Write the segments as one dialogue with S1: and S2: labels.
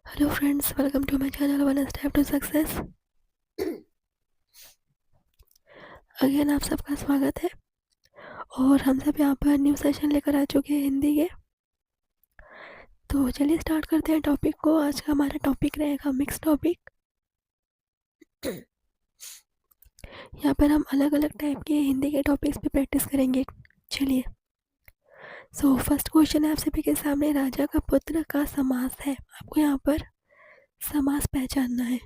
S1: Hello friends, welcome to my channel one step to success. Again आप सबका स्वागत है और हम सब यहाँ पर न्यू सेशन लेकर आ चुके हैं हिंदी के। तो चलिए स्टार्ट करते हैं टॉपिक को। आज का हमारा टॉपिक रहेगा मिक्स टॉपिक। यहाँ पर हम अलग अलग टाइप के हिंदी के टॉपिक्स पे प्रैक्टिस करेंगे। चलिए, सो फर्स्ट क्वेश्चन है आप सभी के सामने। राजा का पुत्र का समास है। आपको यहाँ पर समास पहचानना है।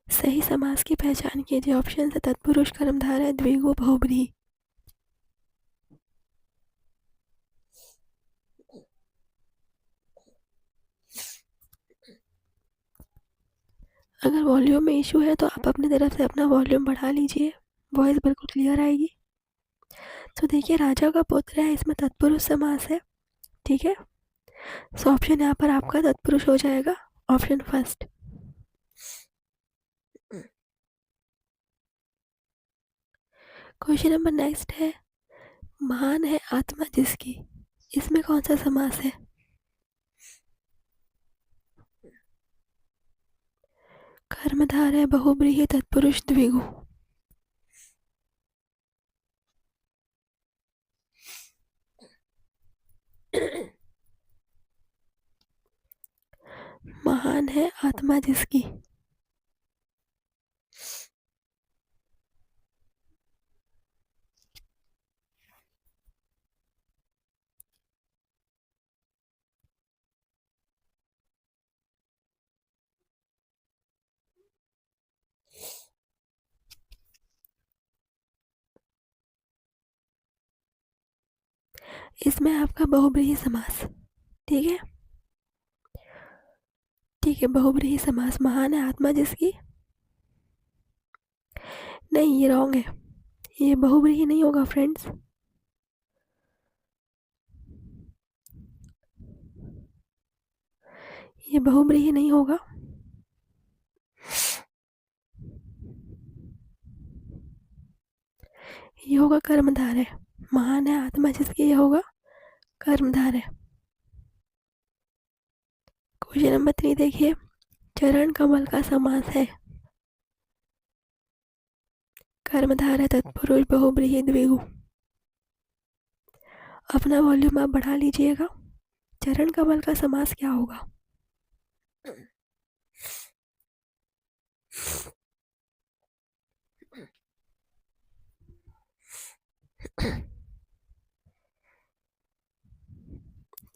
S1: सही समास की पहचान कीजिए। ऑप्शन है तत्पुरुष, कर्मधारय, द्विगु, बहुब्रीहि। अगर वॉल्यूम में इशू है तो आप अपनी तरफ से अपना वॉल्यूम बढ़ा लीजिए, वॉइस बिल्कुल क्लियर आएगी। तो देखिए, राजा का पुत्र है, इसमें तत्पुरुष समास है, ठीक है। सो ऑप्शन यहाँ पर आपका तत्पुरुष हो जाएगा, option first. Question number next है, महान है आत्मा जिसकी। इसमें कौन सा समास है? कर्मधार है, बहुब्रीहि, तत्पुरुष, द्विगु। महान है आत्मा जिसकी। इसमें आपका बहुब्रीहि समास, ठीक है। ठीक है, बहुब्रीहि समास। महान है आत्मा जिसकी, नहीं ये रॉन्ग है, ये बहुब्रीहि नहीं होगा फ्रेंड्स। ये बहुब्रीहि नहीं होगा। ये होगा कर्मधार है। महान है आत्मा जिसकी, ये होगा कर्मधार है। क्वेश्चन नंबर 3 देखिए, चरण कमल का समास है। कर्मधार है, तत्पुरुष, बहुब्रीहि, द्विगु। अपना वॉल्यूम आप बढ़ा लीजिएगा। चरण कमल का समास क्या होगा?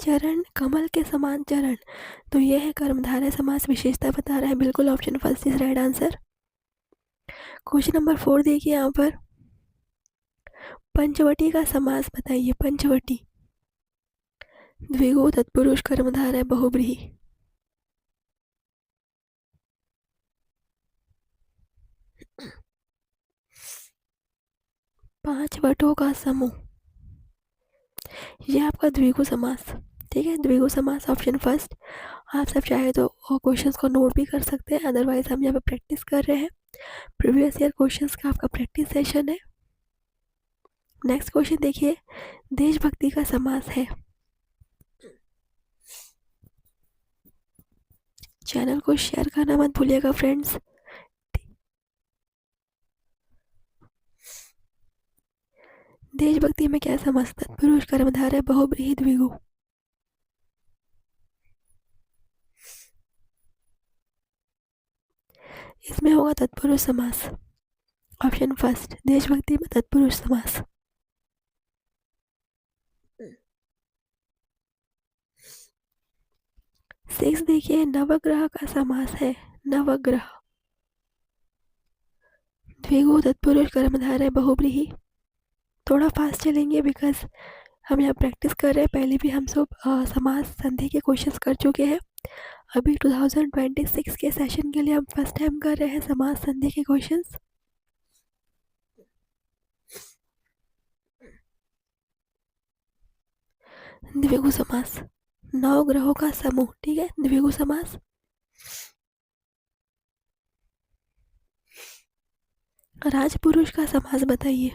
S1: चरण कमल के समान चरण, तो ये है कर्मधारय समास। विशेषता बता रहा है, बिल्कुल option first is right answer. Question number 4 देखिए, यहाँ पर पंचवटी का समास बताइए। पंचवटी, द्विगु, तत्पुरुष, कर्मधारय, बहुब्रीहि। 5 वटों का समूह, ये आपका द्विगु समास, ठीक है। द्विगु समास ऑप्शन फर्स्ट। आप सब चाहे तो क्वेश्चंस को नोट भी कर सकते हैं, अदरवाइज हम यहाँ पे प्रैक्टिस कर रहे हैं। प्रीवियस ईयर क्वेश्चंस का आपका प्रैक्टिस सेशन है। नेक्स्ट क्वेश्चन देखिए, देशभक्ति का समास है। चैनल को शेयर करना मत भूलिएगा फ्रेंड्स। देशभक्ति में क्या समास? तत्पुरुष, कर्मधारय, बहुब्रीहि, द्विगु। इसमें होगा तत्पुरुष समास, ऑप्शन फर्स्ट। देशभक्ति में तत्पुरुष समास। सिक्स देखिए, नवग्रह का समास है। नवग्रह, द्विगु, तत्पुरुष, कर्मधारय, बहुब्रीहि। थोड़ा फास्ट चलेंगे बिकॉज हम यहाँ प्रैक्टिस कर रहे हैं। पहले भी हम सब समास संधि के क्वेश्चंस कर चुके हैं। अभी 2026 के सेशन के लिए हम फर्स्ट टाइम कर रहे हैं समास संधि के क्वेश्चंस। द्विगु समास, 9 ग्रहों का समूह, ठीक है, द्विगु समास। राजपुरुष का समास बताइए।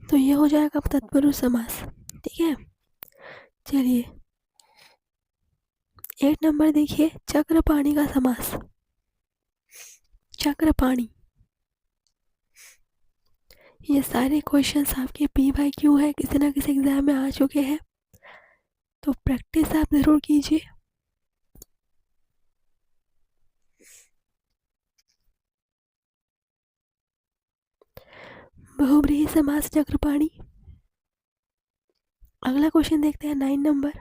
S1: तो ये हो जाएगा तत्पुरुष समास। ठीक है, चलिए 8 नंबर देखिए, चक्रपाणी का समास। चक्रपाणी, ये सारे क्वेश्चंस आपके PYQ है, किसी ना किसी एग्जाम में आ चुके हैं, तो प्रैक्टिस आप जरूर कीजिए। बहुब्रीहि समास चक्रपाणी। अगला क्वेश्चन देखते हैं 9 नंबर,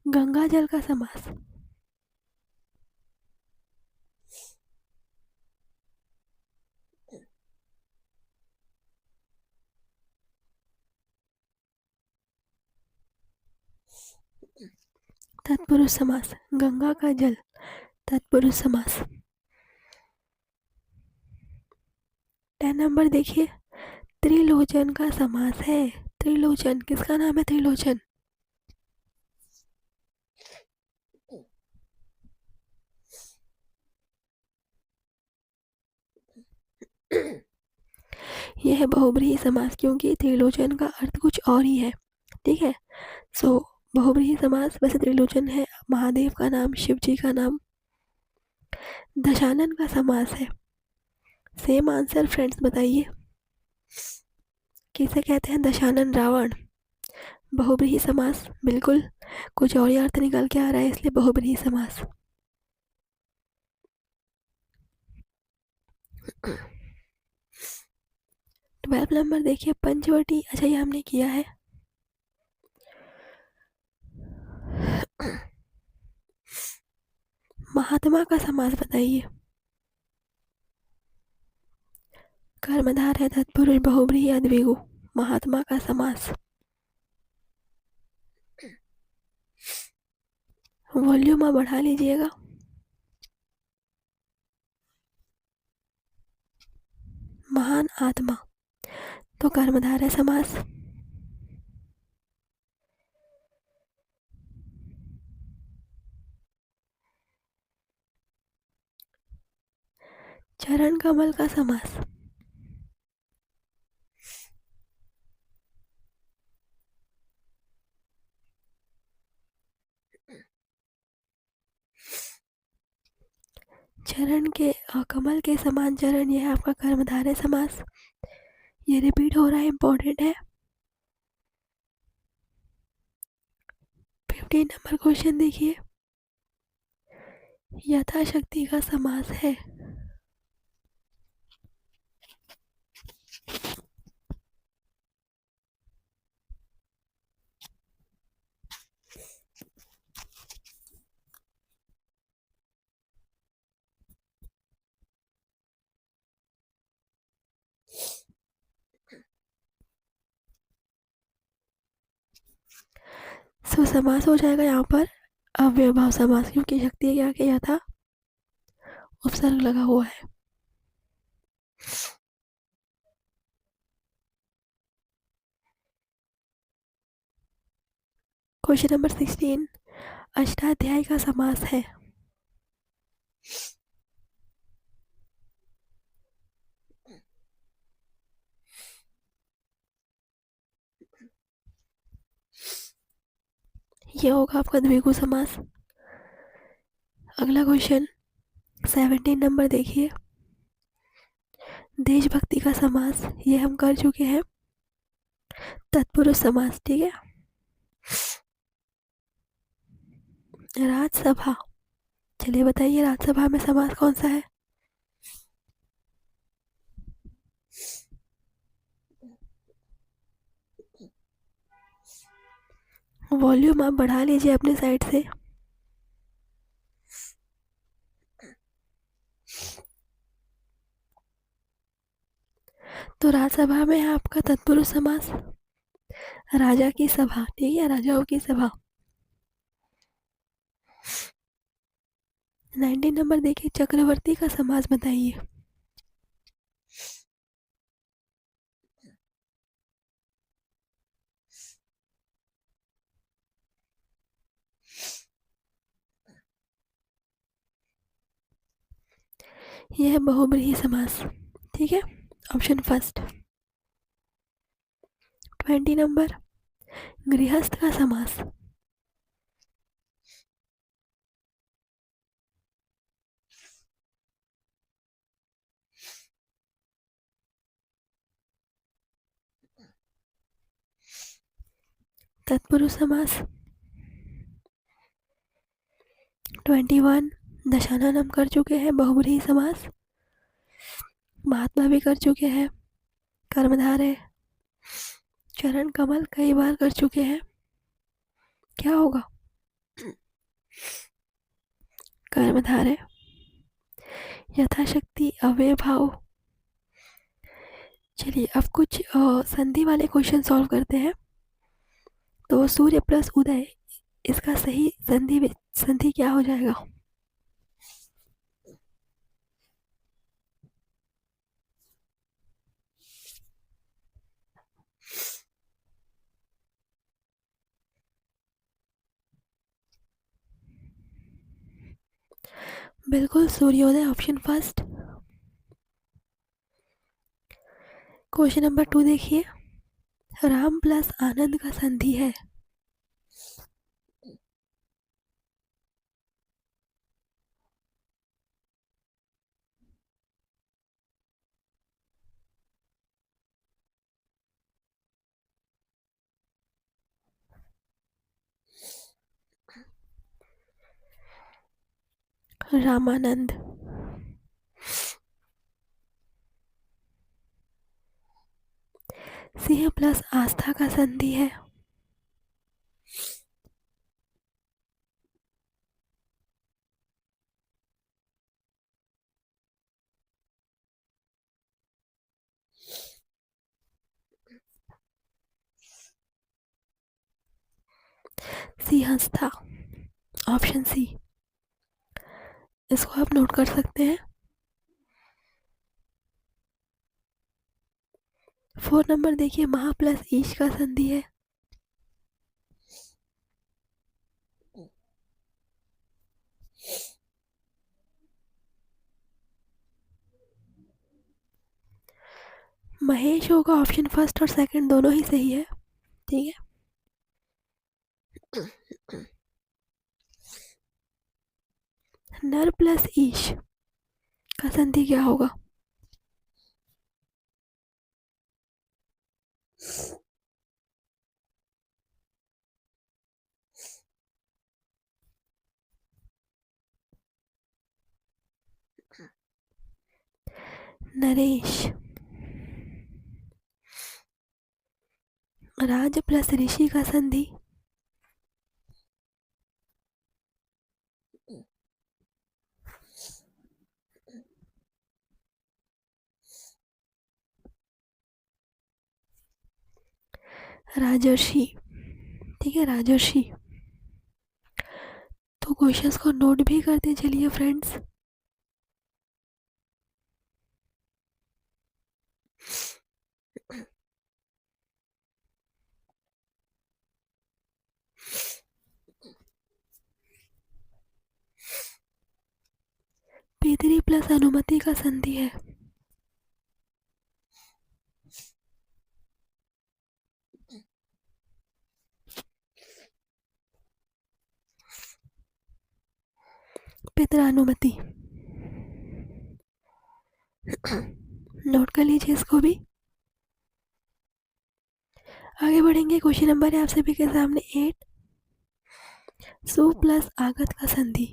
S1: गंगा जल का समास। तत्पुरुष समास, गंगा का जल, तत्पुरुष समास। 10 नंबर देखिए, त्रिलोचन का समास है। त्रिलोचन, किसका नाम है त्रिलोचन? यह है बहुब्रीहि समास, क्योंकि त्रिलोचन का अर्थ कुछ और ही है। ठीक है, सो बहुब्रीहि समास, वैसे त्रिलोचन है महादेव का नाम, शिव जी का नाम। दशानन का समास है। सेम आंसर फ्रेंड्स, बताइए किसे कहते हैं दशानन? रावण। बहुब्रीहि समास, बिल्कुल कुछ और ही अर्थ निकल के आ रहा है, इसलिए बहुब्रीहि समास। ट्वेल्थ नंबर देखिए, पंचवटी। अच्छा, ये हमने किया है। महात्मा का समास बताइए। कर्मधार है, तत्पुरुष, बहुब्रीहि, अद्विगु। महात्मा का समास। वॉल्यूम आप बढ़ा लीजिएगा। महान आत्मा, तो कर्मधारय समास। चरण कमल का समास। चरण के कमल के समान चरण, यह है आपका कर्मधारय समास। ये रिपीट हो रहा है, इंपॉर्टेंट है। 15 नंबर क्वेश्चन देखिए, यथाशक्ति का समास है। सो समास हो जाएगा यहाँ पर अव्ययभाव समास, क्योंकि शक्ति के आगे यथा उपसर्ग लगा हुआ है। क्वेश्चन नंबर 16, अष्टाध्यायी का समास है। ये होगा आपका द्विगु समास। अगला क्वेश्चन 17 नंबर देखिए, देशभक्ति का समास, ये हम कर चुके हैं। तत्पुरुष समास। ठीक है, राजसभा। चलिए बताइए, राजसभा में समास कौन सा है? वॉल्यूम आप बढ़ा लीजिए अपने साइड से। तो राजसभा में है आपका तत्पुरुष समास, राजा की सभा। ठीक है, राजाओं की सभा। 19 नंबर देखिए, चक्रवर्ती का समास बताइए। यह है बहुब्रीहि समास। ठीक है, ऑप्शन फर्स्ट। 20 नंबर, गृहस्थ का समास। तत्पुरुष समास। 21 दशानन हम कर चुके हैं, बहुब्रीहि समास। महात्मा भी कर चुके हैं, कर्मधार है। चरण कमल कई बार कर चुके हैं, क्या होगा? कर्मधार है। यथाशक्ति अव्यय भाव। चलिए अब कुछ संधि वाले क्वेश्चन सॉल्व करते हैं। तो सूर्य प्लस उदय, इसका सही संधि क्या हो जाएगा? बिल्कुल सूर्योदय, ऑप्शन फर्स्ट। क्वेश्चन नंबर 2 देखिए, राम प्लस आनंद का संधि है। रामानंद। सिंह प्लस आस्था का संधि है। सिंहस्था, ऑप्शन सी। इसको आप नोट कर सकते हैं। 4 नंबर देखिए, महा प्लस ईश का संधि है। महेश होगा, ऑप्शन फर्स्ट और सेकंड दोनों ही सही है, ठीक है। नर प्लस ईश का संधि क्या होगा? नरेश। राज प्लस ऋषि का संधि। राजर्षि, ठीक है, राजर्षि। तो क्वेश्चंस को नोट भी करते चलिए फ्रेंड्स। पितरी प्लस अनुमति का संधि है। पितरानुमति, नोट कर लीजिए इसको भी। आगे बढ़ेंगे, क्वेश्चन नंबर है आप सभी के सामने 8, सु प्लस आगत का संधि।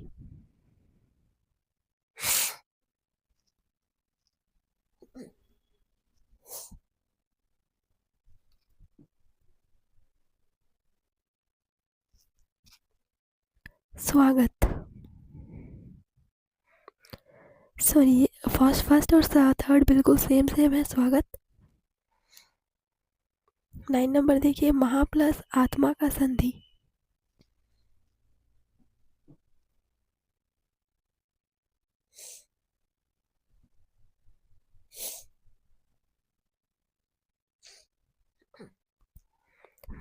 S1: स्वागत, सॉरी फर्स्ट और थर्ड बिल्कुल सेम है, स्वागत। 9 नंबर देखिए, महा प्लस आत्मा का संधि।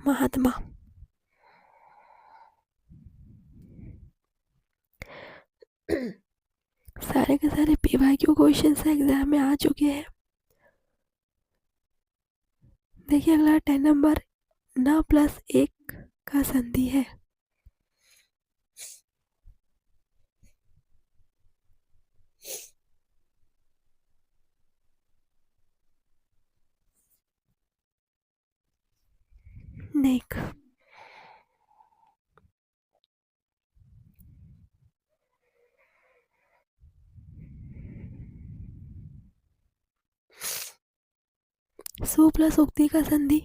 S1: महात्मा। सारे के सारे पीवाईक्यू क्वेश्चन एग्जाम में आ चुके हैं। देखिए अगला 10 नंबर, न प्लस एक का संधि है। नेक। सु प्लस उक्ति का संधि।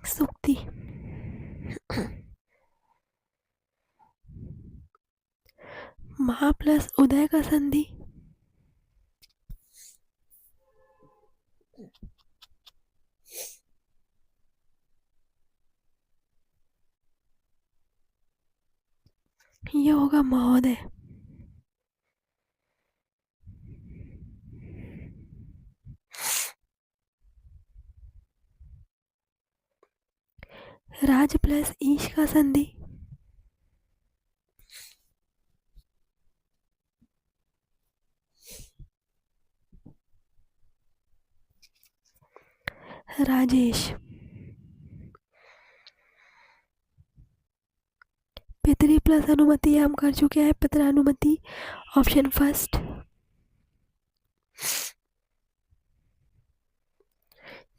S1: सुक्ति। महा प्लस उदय का संधि। ये होगा महोदय। राज प्लस ईश का संधि। राजेश। पितरी प्लस अनुमति हम कर चुके हैं, पितरानुमति, ऑप्शन फर्स्ट।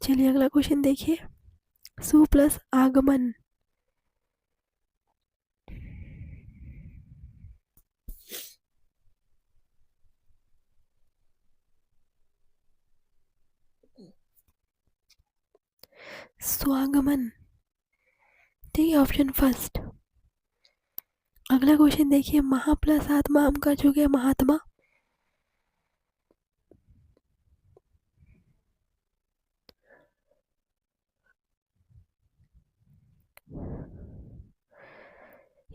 S1: चलिए अगला क्वेश्चन देखिए, सु प्लस आगमन। स्वागमन, ठीक है, ऑप्शन फर्स्ट। अगला क्वेश्चन देखिए, महा प्लस आत्मा हम कर चुके हैं, महात्मा।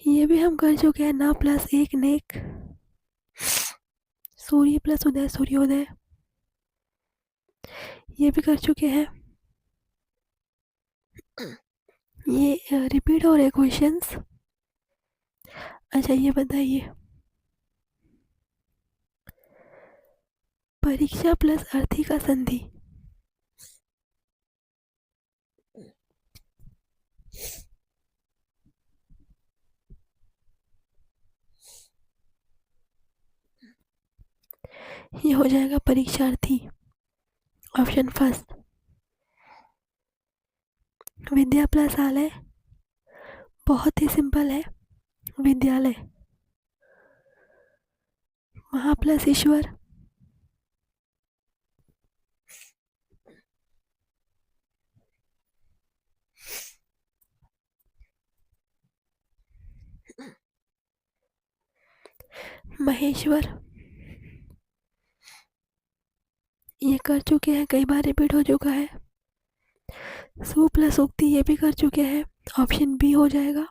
S1: ये भी हम कर चुके हैं, ना प्लस एक नेक। सूर्य प्लस उदय सूर्योदय, ये भी कर चुके हैं। ये रिपीट हो रहे क्वेश्चंस। अच्छा ये बताइए, परीक्षा प्लस अर्थी का संधि। ये हो जाएगा परीक्षार्थी, ऑप्शन फर्स्ट। विद्या प्लस आलय, बहुत ही सिंपल है, विद्यालय। महा प्लस ईश्वर, महेश्वर। ये कर चुके हैं, कई बार रिपीट हो चुका है। सु प्लस उक्ति, ये भी कर चुके हैं, ऑप्शन बी हो जाएगा।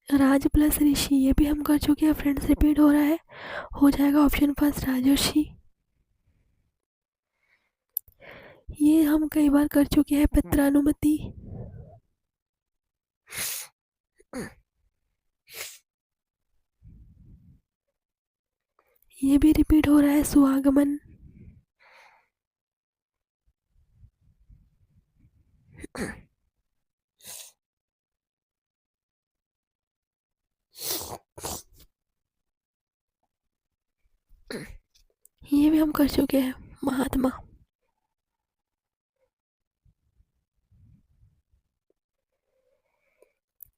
S1: राज प्लस ऋषि, ये भी हम कर चुके हैं, फ्रेंड्स रिपीट हो रहा है, हो जाएगा ऑप्शन फर्स्ट राजर्षि। ये हम कई बार कर चुके हैं, पित्रानुमति। ये भी रिपीट हो रहा है, सुआगमन। ये भी हम कर चुके हैं, महात्मा।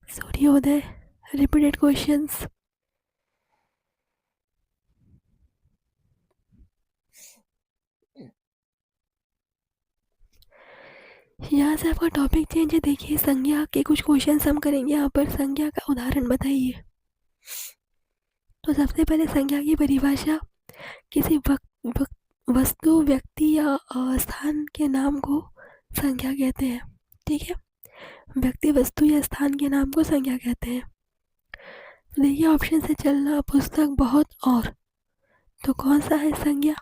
S1: सूर्योदय, रिपीटेड क्वेश्चंस। यहाँ से आपका टॉपिक चेंज है, देखिए संज्ञा के कुछ क्वेश्चंस हम करेंगे। यहाँ पर संज्ञा का उदाहरण बताइए। तो सबसे पहले संज्ञा की परिभाषा, किसी वस्तु, व्यक्ति या स्थान के नाम को संज्ञा कहते हैं। ठीक है, व्यक्ति, वस्तु या स्थान के नाम को संज्ञा कहते हैं। देखिए ऑप्शन से चलना, पुस्तक, बहुत और, तो कौन सा है संज्ञा?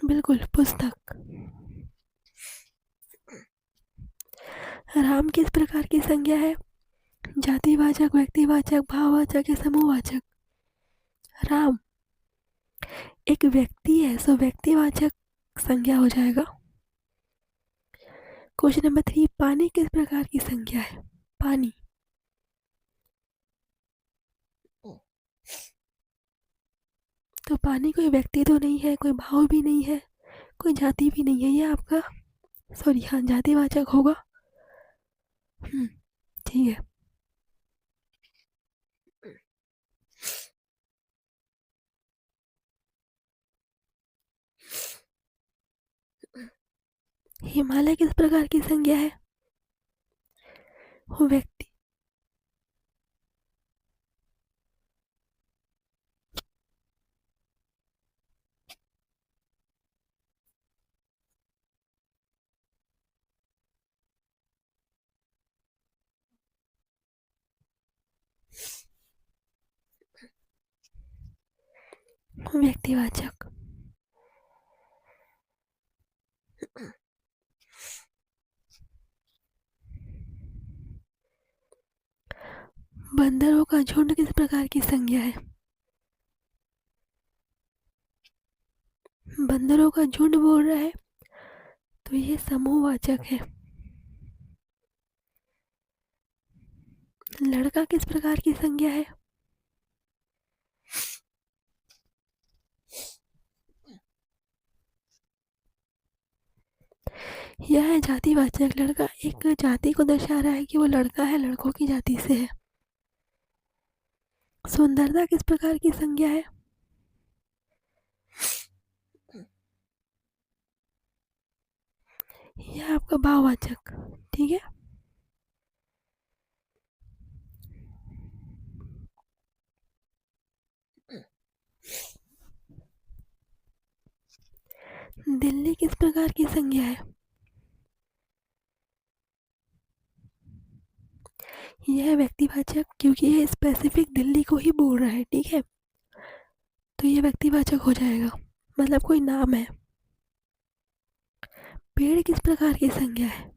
S1: बिल्कुल पुस्तक। राम किस प्रकार की संज्ञा है? जातिवाचक, व्यक्तिवाचक, भाववाचक या समूहवाचक? राम एक व्यक्ति है, सो व्यक्तिवाचक संज्ञा हो जाएगा। क्वेश्चन नंबर 3, पानी किस प्रकार की संज्ञा है? पानी, तो पानी कोई व्यक्ति तो नहीं है, कोई भाव भी नहीं है, कोई जाति भी नहीं है, ये आपका सॉरी हाँ जातिवाचक होगा। ठीक है। हिमालय किस प्रकार की संज्ञा है? वो व्यक्ति, व्यक्तिवाचक। बंदरों का झुंड किस प्रकार की संज्ञा है? बंदरों का झुंड बोल रहा है, तो ये समूहवाचक है। लड़का किस प्रकार की संज्ञा है? यह है जातिवाचक। लड़का एक जाति को दर्शा रहा है कि वो लड़का है, लड़कों की जाति से है। सुंदरता किस प्रकार की संज्ञा है? यह आपका भाववाचक। ठीक है। दिल्ली किस प्रकार की संज्ञा है? यह है व्यक्तिवाचक, क्योंकि यह स्पेसिफिक दिल्ली को ही बोल रहा है। ठीक है, तो ये व्यक्तिवाचक हो जाएगा, मतलब कोई नाम है। पेड़ किस प्रकार की संज्ञा है?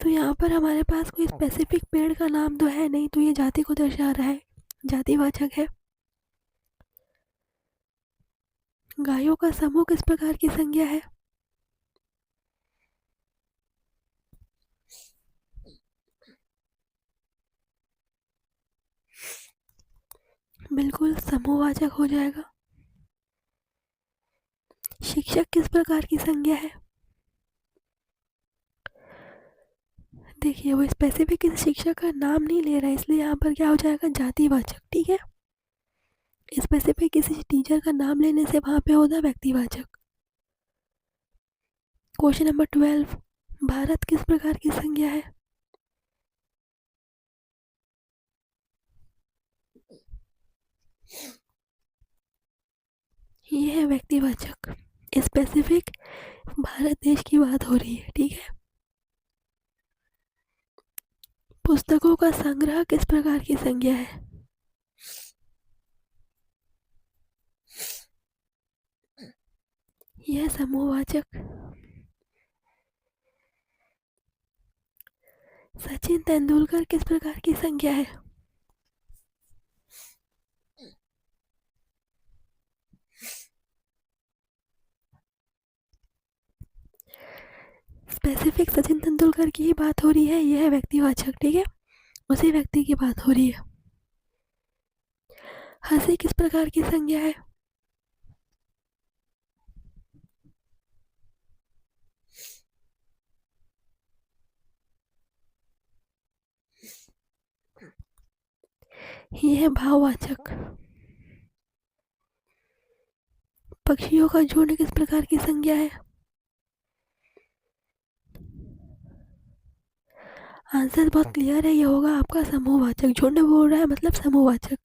S1: तो यहाँ पर हमारे पास कोई स्पेसिफिक पेड़ का नाम तो है नहीं, तो ये जाति को दर्शा रहा है, जातिवाचक है। गायों का समूह किस प्रकार की संज्ञा है? बिल्कुल समूहवाचक हो जाएगा। शिक्षक किस प्रकार की संज्ञा है? देखिए वो स्पेसिफिक किसी शिक्षक का नाम नहीं ले रहा है, इसलिए यहाँ पर क्या हो जाएगा, जातिवाचक। ठीक है, स्पेसिफिक किसी टीचर का नाम लेने से वहां पे होता व्यक्तिवाचक। क्वेश्चन नंबर 12, भारत किस प्रकार की संज्ञा है? ये है व्यक्तिवाचक, स्पेसिफिक भारत देश की बात हो रही है। ठीक है। पुस्तकों का संग्रह किस प्रकार की संज्ञा है? यह समूहवाचक। सचिन तेंदुलकर किस प्रकार की संज्ञा है? स्पेसिफिक सचिन तेंदुलकर की ही बात हो रही है, यह है व्यक्तिवाचक। ठीक है, उसी व्यक्ति की बात हो रही है। हंसी किस प्रकार की संज्ञा है? यह है भाववाचक। पक्षियों का झुंड किस प्रकार की संज्ञा है? आंसर बहुत क्लियर है, ये होगा आपका समूहवाचक। झुंड बोल रहा है मतलब समूहवाचक।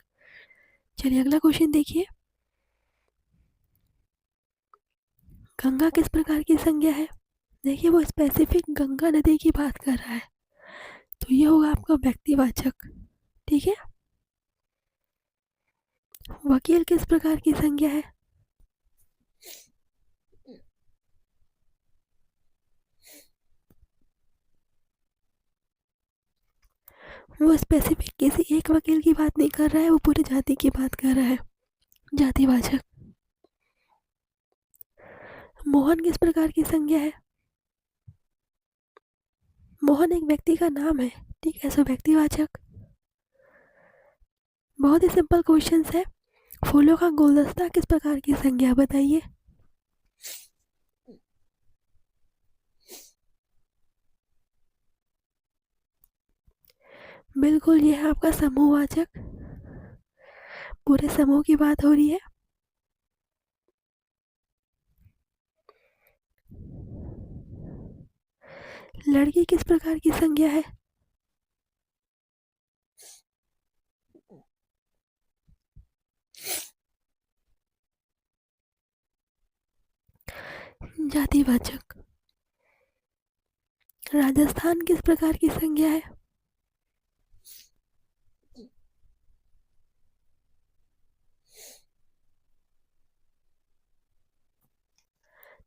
S1: चलिए अगला क्वेश्चन देखिए। गंगा किस प्रकार की संज्ञा है? देखिए वो स्पेसिफिक गंगा नदी की बात कर रहा है, तो ये होगा आपका व्यक्तिवाचक। ठीक है। वकील किस प्रकार की संज्ञा है? वो स्पेसिफिक किसी एक वकील की बात नहीं कर रहा है, वो पूरी जाति की बात कर रहा है। जातिवाचक। मोहन किस प्रकार की संज्ञा है? मोहन एक व्यक्ति का नाम है, ठीक है, सो व्यक्तिवाचक। बहुत ही सिंपल क्वेश्चन है। फूलों का गुलदस्ता किस प्रकार की संज्ञा, बताइए। बिल्कुल, ये है आपका समूहवाचक। पूरे समूह की बात हो रही है। लड़की किस प्रकार की संज्ञा है? जातिवाचक। राजस्थान किस प्रकार की संज्ञा है?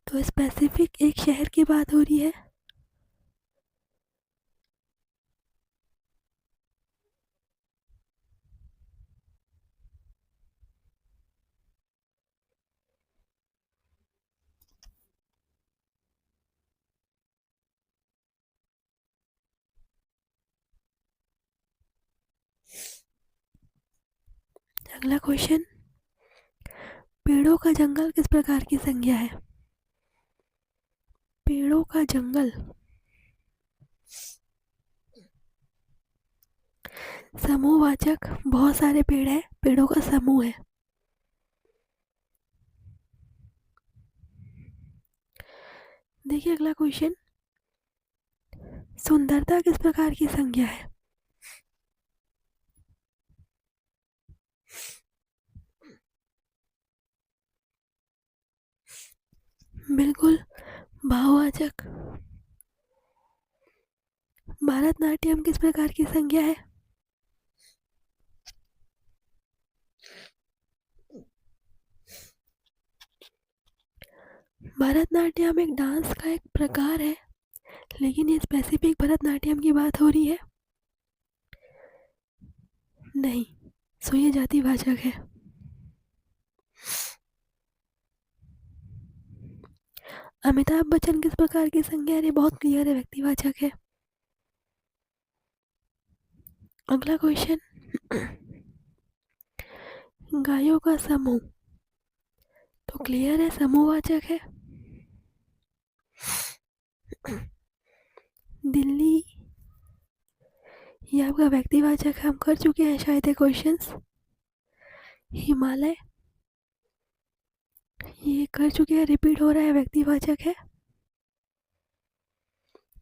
S1: तो स्पेसिफिक एक शहर की बात हो रही है। अगला क्वेश्चन। पेड़ों का जंगल किस प्रकार की संज्ञा है? पेड़ों का जंगल। समूहवाचक। बहुत सारे पेड़ हैं, पेड़ों का समूह है। देखिए अगला क्वेश्चन। सुंदरता किस प्रकार की संज्ञा है? बिल्कुल, भाववाचक। भरतनाट्यम किस प्रकार की संज्ञा है? भरतनाट्यम एक डांस का एक प्रकार है, लेकिन ये स्पेसिफिक भरतनाट्यम की बात हो रही है नहीं, सो ये जातिवाचक है। अमिताभ बच्चन किस प्रकार की संज्ञा है? ये बहुत क्लियर है, व्यक्तिवाचक है। अगला क्वेश्चन। गायों का समूह, तो क्लियर है, समूहवाचक है। दिल्ली, ये आपका व्यक्तिवाचक है, हम कर चुके हैं शायद ये क्वेश्चंस। हिमालय, ये कर चुके हैं, रिपीट हो रहा है, व्यक्तिवाचक है।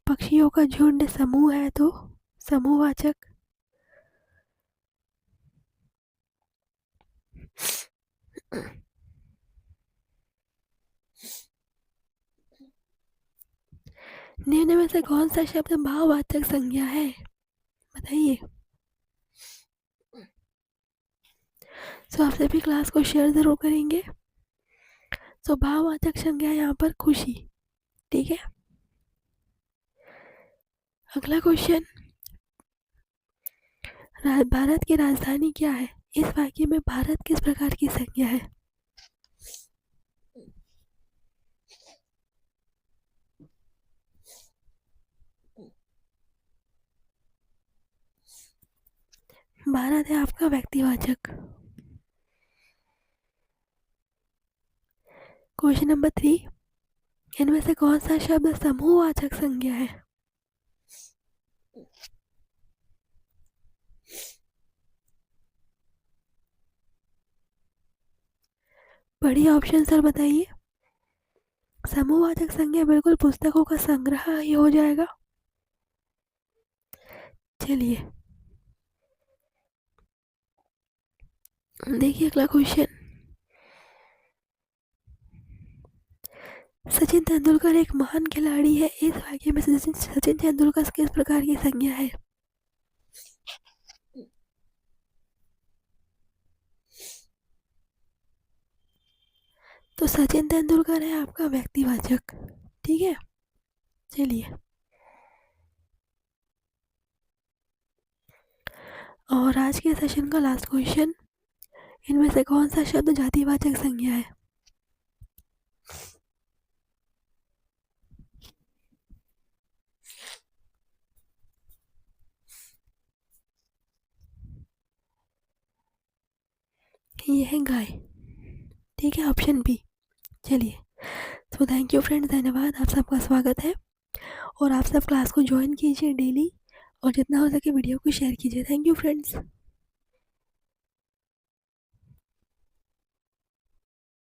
S1: पक्षियों का झुंड समूह है तो समूहवाचक। निम्न में से कौन सा शब्द भाववाचक संज्ञा है, बताइए। सो आप सभी क्लास को शेयर जरूर करेंगे। सो भाववाचक संज्ञा है यहाँ पर खुशी। ठीक है। अगला क्वेश्चन। भारत की राजधानी क्या है? इस वाक्य में भारत किस प्रकार की संज्ञा है? भारत है आपका व्यक्तिवाचक। Question number 3। इनमें से कौन सा शब्द समूहवाचक संज्ञा है? बढ़िए ऑप्शन सर बताइए। समूहवाचक संज्ञा बिल्कुल पुस्तकों का संग्रह ही हो जाएगा। चलिए देखिए अगला क्वेश्चन। सचिन तेंदुलकर एक महान खिलाड़ी है, इस वाक्य में सचिन तेंदुलकर किस प्रकार की संज्ञा है? तो सचिन तेंदुलकर है आपका व्यक्तिवाचक। ठीक है, चलिए। और आज के सेशन का लास्ट क्वेश्चन, इनमें से कौन सा शब्द जातिवाचक संज्ञा है? ये है गाय। ठीक है, ऑप्शन बी। चलिए, तो थैंक यू फ्रेंड्स, धन्यवाद, आप सबका स्वागत है। और आप सब क्लास को ज्वाइन कीजिए डेली, और जितना हो सके वीडियो को शेयर कीजिए। Thank you friends.